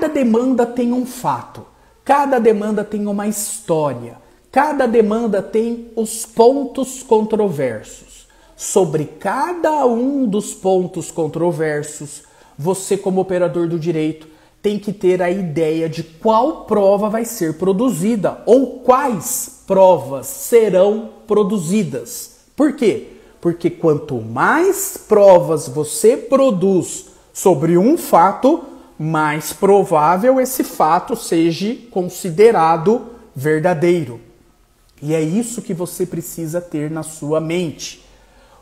cada demanda tem um fato, cada demanda tem uma história, cada demanda tem os pontos controversos. Sobre cada um dos pontos controversos, você, como operador do direito, tem que ter a ideia de qual prova vai ser produzida ou quais provas serão produzidas. Por quê? Porque quanto mais provas você produz sobre um fato, mais provável esse fato seja considerado verdadeiro. E é isso que você precisa ter na sua mente.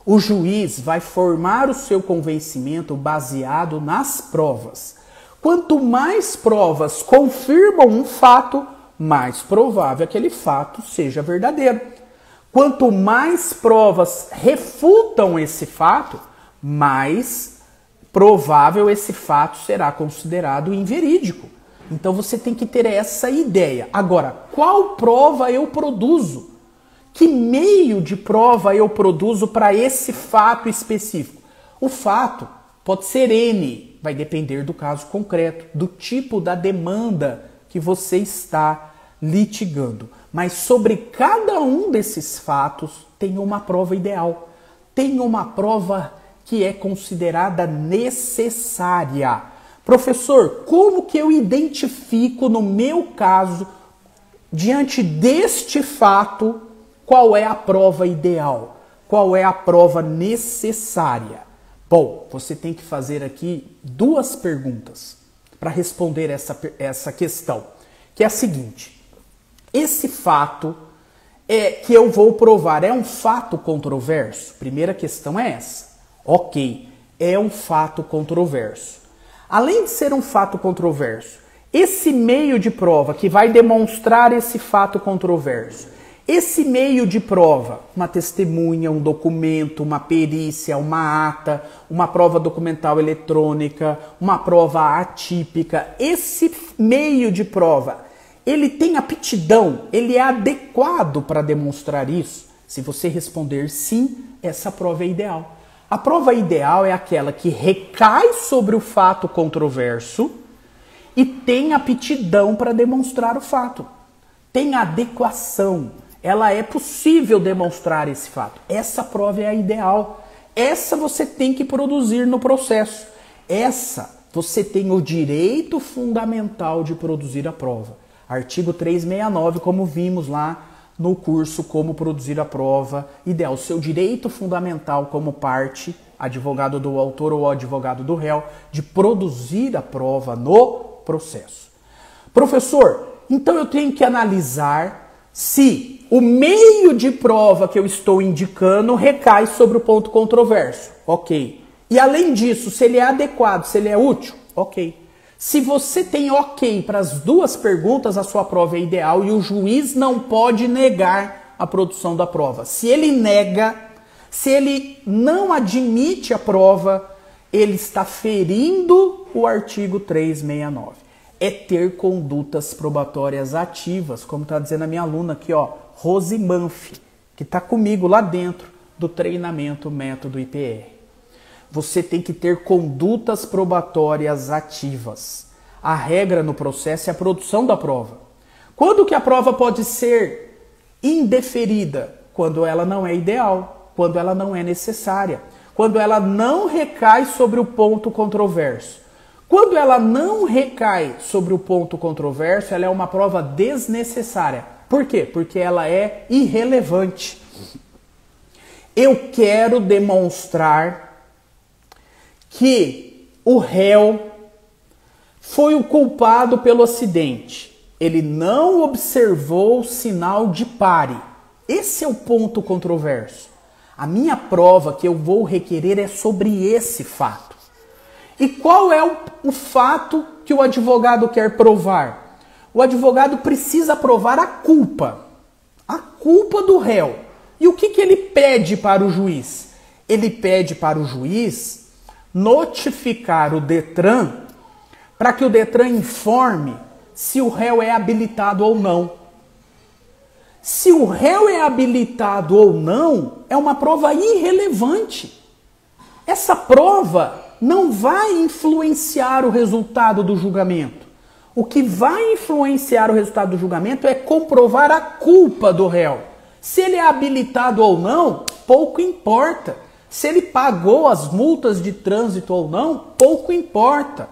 O juiz vai formar o seu convencimento baseado nas provas. Quanto mais provas confirmam um fato, mais provável aquele fato seja verdadeiro. Quanto mais provas refutam esse fato, mais provável esse fato será considerado inverídico. Então você tem que ter essa ideia. Agora, qual prova eu produzo? Que meio de prova eu produzo para esse fato específico? O fato pode ser N, vai depender do caso concreto, do tipo da demanda que você está litigando. Mas sobre cada um desses fatos tem uma prova ideal, tem uma prova que é considerada necessária. Professor, como que eu identifico no meu caso, diante deste fato, qual é a prova ideal? Qual é a prova necessária? Bom, você tem que fazer aqui duas perguntas para responder essa questão, que é a seguinte: esse fato que eu vou provar é um fato controverso? Primeira questão é essa. Ok, é um fato controverso. Além de ser um fato controverso, esse meio de prova que vai demonstrar esse fato controverso, esse meio de prova, uma testemunha, um documento, uma perícia, uma ata, uma prova documental eletrônica, uma prova atípica, esse meio de prova, ele tem aptidão, ele é adequado para demonstrar isso? Se você responder sim, essa prova é ideal. A prova ideal é aquela que recai sobre o fato controverso e tem aptidão para demonstrar o fato. Tem adequação. Ela é possível demonstrar esse fato. Essa prova é a ideal. Essa você tem que produzir no processo. Essa você tem o direito fundamental de produzir a prova. Artigo 369, como vimos lá no curso Como Produzir a Prova Ideal. Seu direito fundamental como parte, advogado do autor ou advogado do réu, de produzir a prova no processo. Professor, então eu tenho que analisar se o meio de prova que eu estou indicando recai sobre o ponto controverso. Ok. E além disso, se ele é adequado, se ele é útil, ok. Se você tem ok para as duas perguntas, a sua prova é ideal e o juiz não pode negar a produção da prova. Se ele nega, se ele não admite a prova, ele está ferindo o artigo 369. É ter condutas probatórias ativas, como está dizendo a minha aluna aqui, ó, Rose Manfi, que está comigo lá dentro do treinamento Método IPR. Você tem que ter condutas probatórias ativas. A regra no processo é a produção da prova. Quando que a prova pode ser indeferida? Quando ela não é ideal, quando ela não é necessária, quando ela não recai sobre o ponto controverso. Quando ela não recai sobre o ponto controverso, ela é uma prova desnecessária. Por quê? Porque ela é irrelevante. Eu quero demonstrar que o réu foi o culpado pelo acidente. Ele não observou o sinal de pare. Esse é o ponto controverso. A minha prova que eu vou requerer é sobre esse fato. E qual é o fato que o advogado quer provar? O advogado precisa provar a culpa do réu. E o que ele pede para o juiz? Ele pede para o juiz notificar o Detran para que o Detran informe se o réu é habilitado ou não. Se o réu é habilitado ou não, é uma prova irrelevante. Essa prova não vai influenciar o resultado do julgamento. O que vai influenciar o resultado do julgamento é comprovar a culpa do réu. Se ele é habilitado ou não, pouco importa. Se ele pagou as multas de trânsito ou não, pouco importa.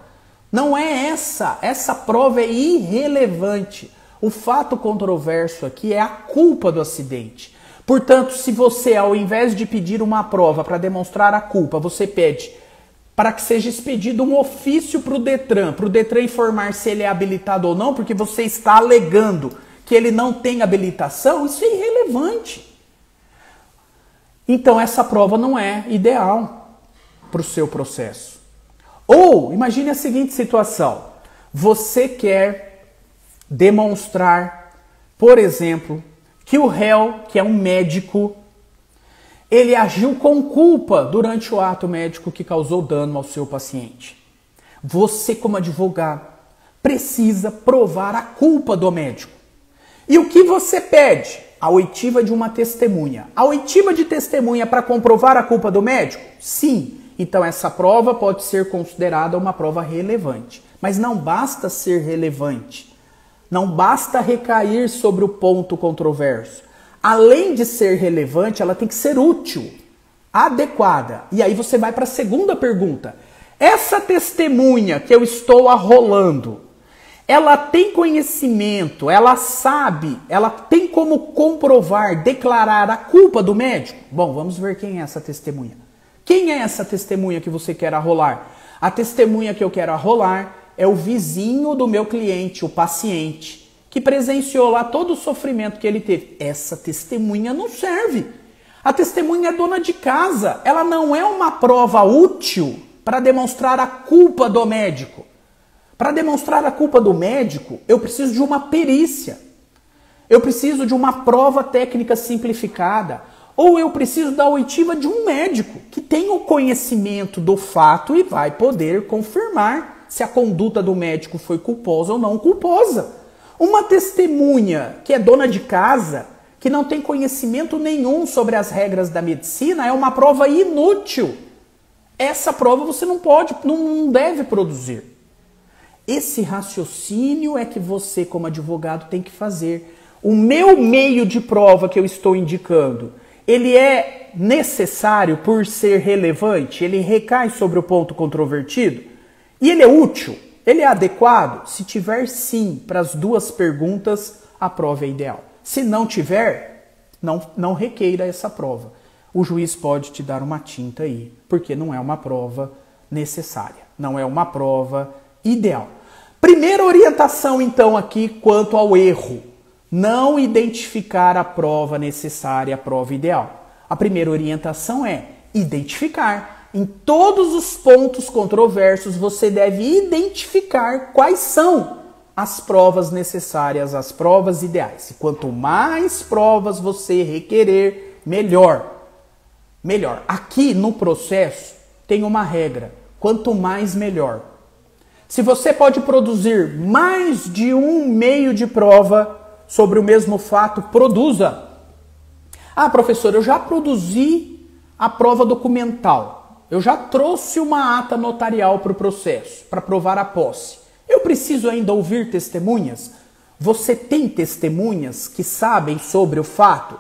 Não é essa prova é irrelevante. O fato controverso aqui é a culpa do acidente. Portanto, se você, ao invés de pedir uma prova para demonstrar a culpa, você pede para que seja expedido um ofício para o Detran informar se ele é habilitado ou não, porque você está alegando que ele não tem habilitação, isso é irrelevante. Então essa prova não é ideal para o seu processo. Ou, imagine a seguinte situação, você quer demonstrar, por exemplo, que o réu, que é um médico, ele agiu com culpa durante o ato médico que causou dano ao seu paciente. Você, como advogado, precisa provar a culpa do médico. E o que você pede? A oitiva de uma testemunha. A oitiva de testemunha para comprovar a culpa do médico? Sim. Então essa prova pode ser considerada uma prova relevante. Mas não basta ser relevante. Não basta recair sobre o ponto controverso. Além de ser relevante, ela tem que ser útil, adequada. E aí você vai para a segunda pergunta. Essa testemunha que eu estou arrolando, ela tem conhecimento, ela sabe, ela tem como comprovar, declarar a culpa do médico? Bom, vamos ver quem é essa testemunha. Quem é essa testemunha que você quer arrolar? A testemunha que eu quero arrolar é o vizinho do meu cliente, o paciente, que presenciou lá todo o sofrimento que ele teve. Essa testemunha não serve. A testemunha é dona de casa. Ela não é uma prova útil para demonstrar a culpa do médico. Para demonstrar a culpa do médico, eu preciso de uma perícia. Eu preciso de uma prova técnica simplificada. Ou eu preciso da oitiva de um médico que tem o conhecimento do fato e vai poder confirmar se a conduta do médico foi culposa ou não culposa. Uma testemunha que é dona de casa, que não tem conhecimento nenhum sobre as regras da medicina, é uma prova inútil. Essa prova você não pode, não deve produzir. Esse raciocínio é que você, como advogado, tem que fazer. O meu meio de prova que eu estou indicando, ele é necessário por ser relevante? Ele recai sobre o ponto controvertido? E ele é útil? Ele é adequado? Se tiver sim para as duas perguntas, a prova é ideal. Se não tiver, não requeira essa prova. O juiz pode te dar uma tinta aí, porque não é uma prova necessária, não é uma prova ideal. Primeira orientação então aqui quanto ao erro. Não identificar a prova necessária, a prova ideal. A primeira orientação é identificar. Em todos os pontos controversos, você deve identificar quais são as provas necessárias, as provas ideais. E quanto mais provas você requerer, melhor. Melhor. Aqui no processo tem uma regra. Quanto mais, melhor. Se você pode produzir mais de um meio de prova sobre o mesmo fato, produza. Ah, professor, eu já produzi a prova documental. Eu já trouxe uma ata notarial para o processo, para provar a posse. Eu preciso ainda ouvir testemunhas? Você tem testemunhas que sabem sobre o fato?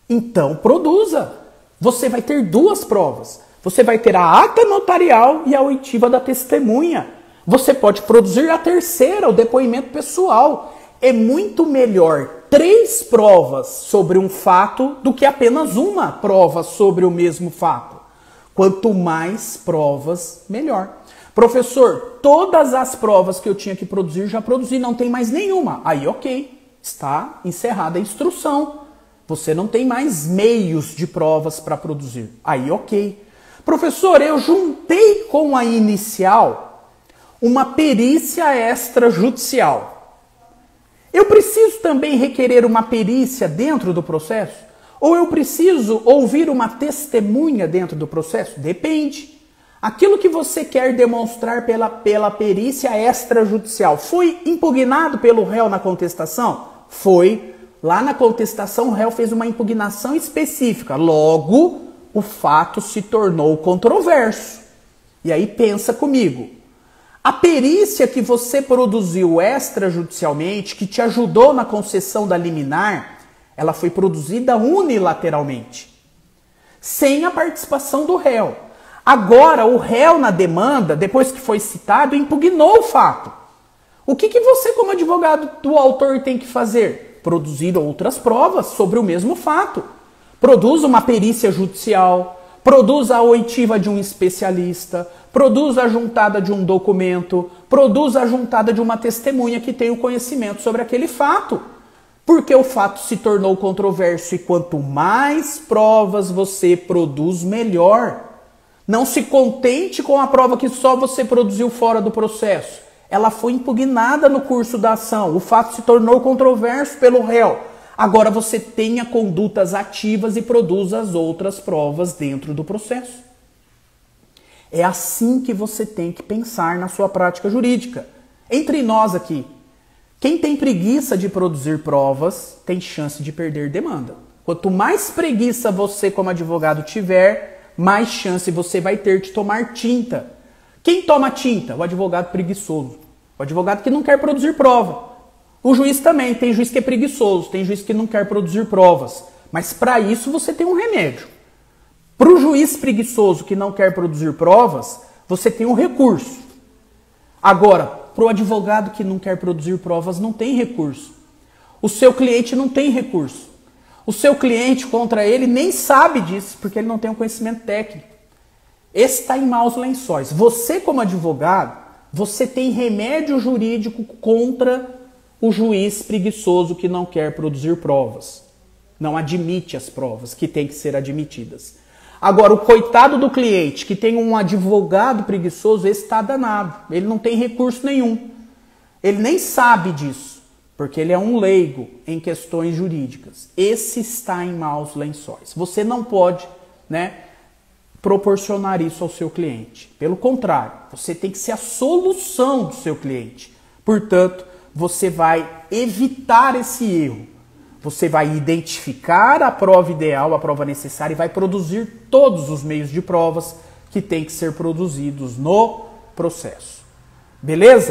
Então produza. Você vai ter duas provas. Você vai ter a ata notarial e a oitiva da testemunha. Você pode produzir a terceira, o depoimento pessoal. É muito melhor 3 provas sobre um fato do que apenas uma prova sobre o mesmo fato. Quanto mais provas, melhor. Professor, todas as provas que eu tinha que produzir, já produzi, não tem mais nenhuma. Aí, ok, está encerrada a instrução. Você não tem mais meios de provas para produzir. Aí, ok. Professor, eu juntei com a inicial uma perícia extrajudicial. Eu preciso também requerer uma perícia dentro do processo? Ou eu preciso ouvir uma testemunha dentro do processo? Depende. Aquilo que você quer demonstrar pela perícia extrajudicial foi impugnado pelo réu na contestação? Foi. Lá na contestação o réu fez uma impugnação específica. Logo, o fato se tornou controverso. E aí pensa comigo. A perícia que você produziu extrajudicialmente, que te ajudou na concessão da liminar, ela foi produzida unilateralmente, sem a participação do réu. Agora, o réu na demanda, depois que foi citado, impugnou o fato. O que você, como advogado do autor, tem que fazer? Produzir outras provas sobre o mesmo fato. Produza uma perícia judicial, produza a oitiva de um especialista, produza a juntada de um documento, produza a juntada de uma testemunha que tenha o conhecimento sobre aquele fato. Porque o fato se tornou controverso e quanto mais provas você produz, melhor. Não se contente com a prova que só você produziu fora do processo. Ela foi impugnada no curso da ação, o fato se tornou controverso pelo réu. Agora você tenha condutas ativas e produza as outras provas dentro do processo. É assim que você tem que pensar na sua prática jurídica. Entre nós aqui, quem tem preguiça de produzir provas tem chance de perder demanda. Quanto mais preguiça você como advogado tiver, mais chance você vai ter de tomar tinta. Quem toma tinta? O advogado preguiçoso. O advogado que não quer produzir prova. O juiz também. Tem juiz que é preguiçoso, tem juiz que não quer produzir provas. Mas para isso você tem um remédio. Para o juiz preguiçoso que não quer produzir provas, você tem um recurso. Agora, para o advogado que não quer produzir provas, não tem recurso. O seu cliente não tem recurso. O seu cliente contra ele nem sabe disso, porque ele não tem um conhecimento técnico. Esse está em maus lençóis. Você, como advogado, você tem remédio jurídico contra o juiz preguiçoso que não quer produzir provas. Não admite as provas que têm que ser admitidas. Agora, o coitado do cliente que tem um advogado preguiçoso, esse está danado. Ele não tem recurso nenhum. Ele nem sabe disso, porque ele é um leigo em questões jurídicas. Esse está em maus lençóis. Você não pode, proporcionar isso ao seu cliente. Pelo contrário, você tem que ser a solução do seu cliente. Portanto, você vai evitar esse erro. Você vai identificar a prova ideal, a prova necessária e vai produzir todos os meios de provas que têm que ser produzidos no processo. Beleza?